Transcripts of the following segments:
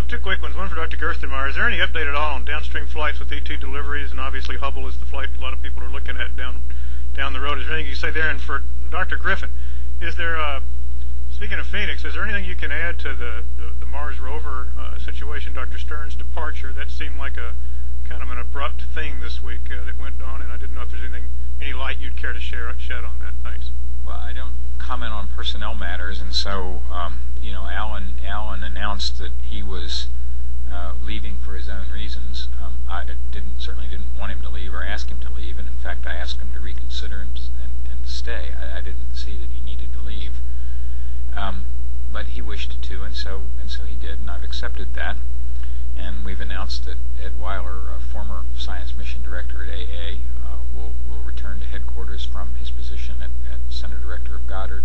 Two quick ones. One for Dr. Gerstenmaier. Is there any update at all on downstream flights with ET deliveries? And obviously Hubble is the flight a lot of people are looking at down the road. Is there anything you can say there? And for Dr. Griffin, is there, speaking of Phoenix, is there anything you can add to the Mars rover situation? Dr. Stern's departure, that seemed like a kind of an abrupt thing this week that went on, and I didn't know if there's any light you'd care to shed on that. Thanks. Well, I don't comment on personnel matters, and so Alan announced that he was leaving for his own reasons. I certainly didn't want him to leave or ask him to leave, and in fact I asked him to reconsider and stay. I didn't see that he needed to leave, but he wished to, and so he did, and I've accepted that. And we've announced that Ed Weiler, a former science mission director at AA, will return to headquarters from his position at Center Director of Goddard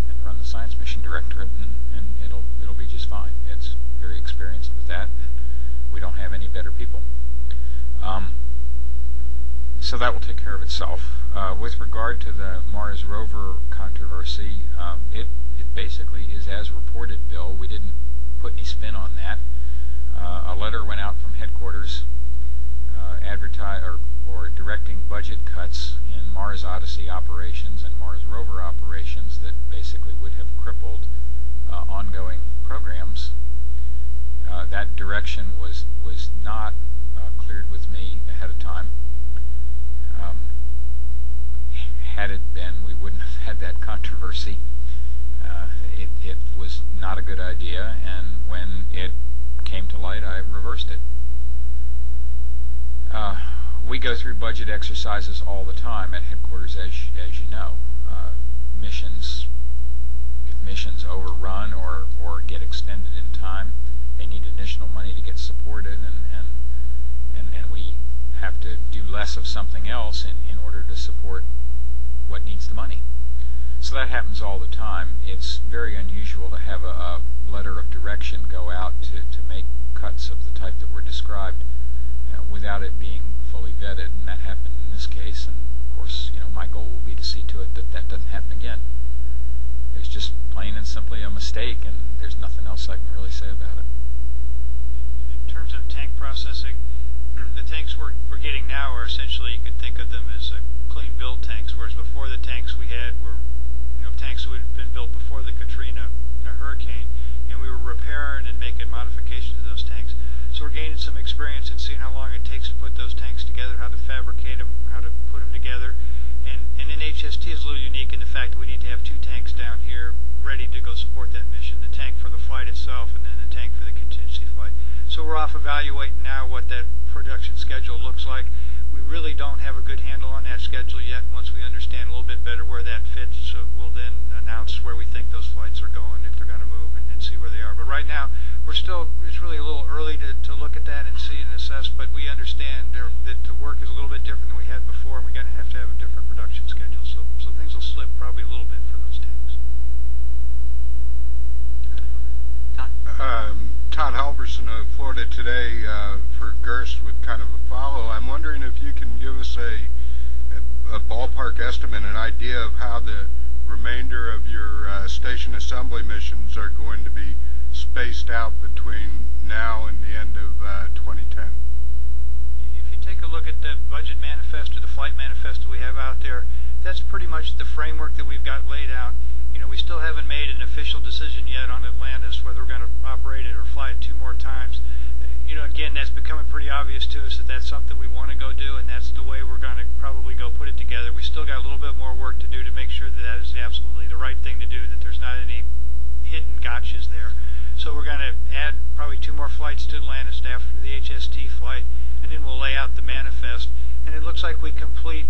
and run the Science Mission Directorate, and it'll be just fine. It's very experienced with that. We don't have any better people. So that will take care of itself. With regard to the Mars rover controversy, it basically is as reported, Bill. We didn't put any spin on that. A letter went out from headquarters or directing budget cuts in Mars Odyssey operations and Mars rover operations that basically would have crippled ongoing programs. That direction was not cleared with me ahead of time. Had it been, we wouldn't have had that controversy. It was not a good idea, and when it came to light, I reversed it. We go through budget exercises all the time at headquarters, as you know. If missions overrun or get extended in time, they need additional money to get supported, and we have to do less of something else in order to support what needs the money. So that happens all the time. It's very unusual to have a letter of direction go out to make cuts of the type that were described without it being fully vetted, and that happened in this case. And of course, my goal will be to see to it that doesn't happen again. It was just plain and simply a mistake, and there's nothing else I can really say about it. In terms of tank processing, the tanks we're getting now are essentially, you could think of them as clean build tanks, whereas before the tanks we had were tanks that had been built before the Katrina hurricane, and we were repairing and making modifications to those tanks. So we're gaining some experience in seeing how long it takes to put those tanks together, how to fabricate them, how to put them together. And HST is a little unique in the fact that we need to have two tanks down here ready to go support that mission, the tank for the flight itself and then the tank for the contingency flight. So we're off evaluating now what that production schedule looks like. We really don't have a good handle on that schedule yet. Once we understand a little bit better where that fits, so we'll then announce where we think those flights are going, if they're going to move, and see where they are. But right now, it's really a little early to look at that and see and assess, but we understand that the work is a little bit different than we had before, and we're going to have a different production schedule. So things will slip probably a little bit for those tanks. Todd Halverson of Florida Today for Gerst with kind of a follow. I'm wondering if you can give us a ballpark estimate, an idea of how the remainder of your station assembly missions are going to be spaced out between now and the end of 2010. If you take a look at the budget manifest or the flight manifest that we have out there, that's pretty much the framework that we've got laid out. We still haven't made an official decision yet on Atlantis, whether we're going to operate it or fly it 2 more times. Again, that's becoming pretty obvious to us that that's something we want to go do, and that's the way we're going to probably go put it together. We still got a little bit more work to do to make sure that that is absolutely the right thing to do, that there's not any hidden gotchas there. So we're going to add probably 2 more flights to Atlantis after the HST flight, and then we'll lay out the manifest. And it looks like we complete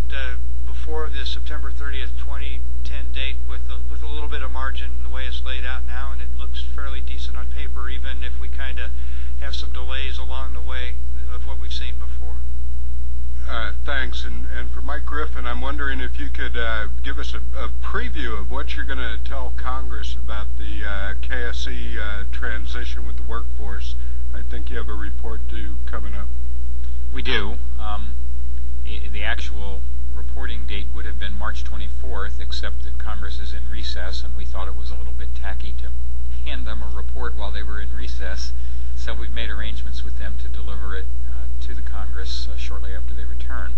before the September 30th, 2010 date with a little bit of margin in the way it's laid out now, and it looks fairly decent on paper, even if we kind of have some delays along the way of what we've seen before. Thanks. And for Mike Griffin, I'm wondering if you could give us a preview of what you're going to tell Congress about the KSC transition with the workforce. I think you have a report due coming up. We do. The actual reporting date would have been March 24th, except that Congress is in recess, and we thought it was a little bit tacky to hand them a report while they were in recess. So we've made arrangements with them to deliver it to the Congress shortly after they return.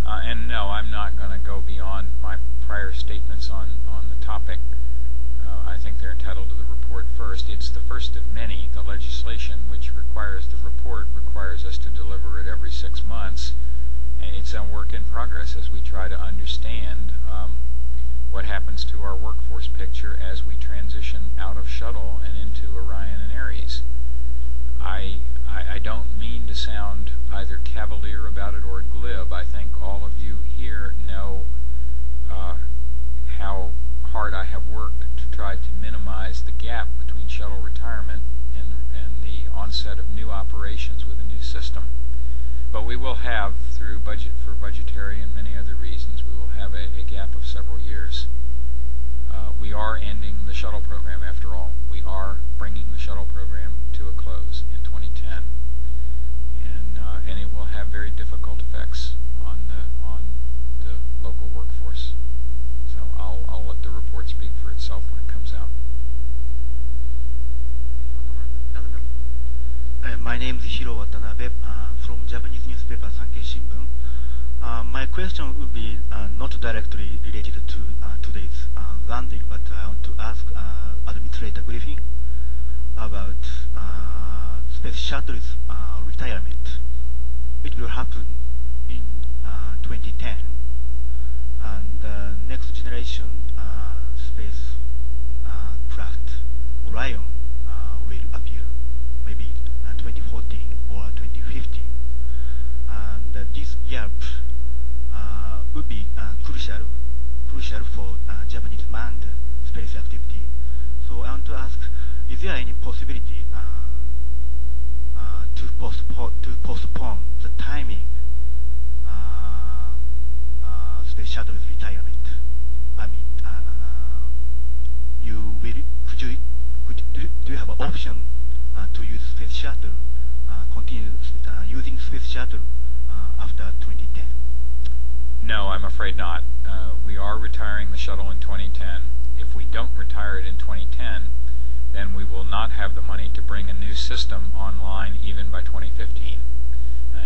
And no, I'm not going to go beyond my prior statements on the topic. I think they're entitled to the report first. It's the first of many. The legislation which requires the report requires us to deliver it every 6 months. It's a work in progress as we try to understand what happens to our workforce picture as we transition out of shuttle and into Orion and Ares. I don't mean to sound either cavalier about it or glib. I think all of you here know how hard I have worked to try to minimize the gap between shuttle retirement and the onset of new operations with a new system. But we will have, through for budgetary and many other reasons, we will have a gap of several years. We are ending the shuttle program after all. We are bringing the shuttle program to a close in 2010. And it will have very difficult effects on the local workforce. So I'll let the report speak for itself when it comes out. My name is Hiro Watanabe from Japanese newspaper Sankei Shimbun. My question would be not directly related to today's landing, but I want to ask Administrator Griffin about Space Shuttle's retirement. It will happen in 2010, and next generation space craft Orion will appear maybe 2014 or 2015, and this gap would be crucial for Japanese manned space activity. So I want to ask, is there any possibility to postpone the timing space shuttle's retirement? I mean, do you have an option to use space shuttle, continue using space shuttle after 2010? No, I'm afraid not. We are retiring the shuttle in 2010. If we don't retire it in 2010, then we will not have the money to bring a new system online even by 2015.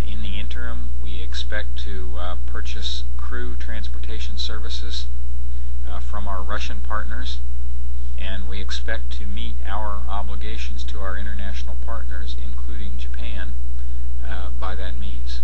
In the interim, we expect to purchase crew transportation services from our Russian partners, and we expect to meet our obligations to our international partners, including Japan, by that means.